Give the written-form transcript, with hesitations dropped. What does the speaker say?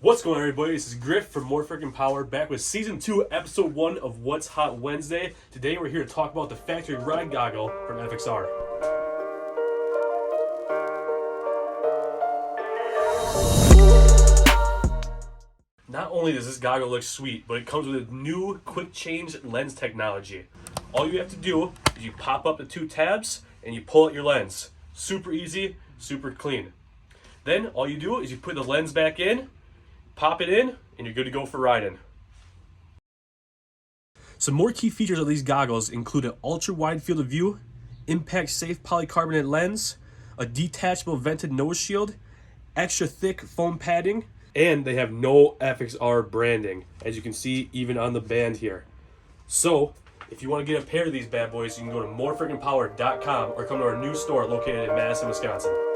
What's going on, everybody? This is Griff from More Freaking Power, back with Season 2, Episode 1 of What's Hot Wednesday. Today we're here to talk about the factory ride goggle from FXR. Not only does this goggle look sweet, but it comes with a new quick change lens technology. All you have to do is you pop up the two tabs and you pull out your lens. Super easy, super clean. Then all you do is you put the lens back in, pop it in, and you're good to go for riding. Some more key features of these goggles include an ultra-wide field of view, impact-safe polycarbonate lens, a detachable vented nose shield, extra thick foam padding, and they have no FXR branding, as you can see even on the band here. So, if you want to get a pair of these bad boys, you can go to MoreFreakinPower.com or come to our new store located in Madison, Wisconsin.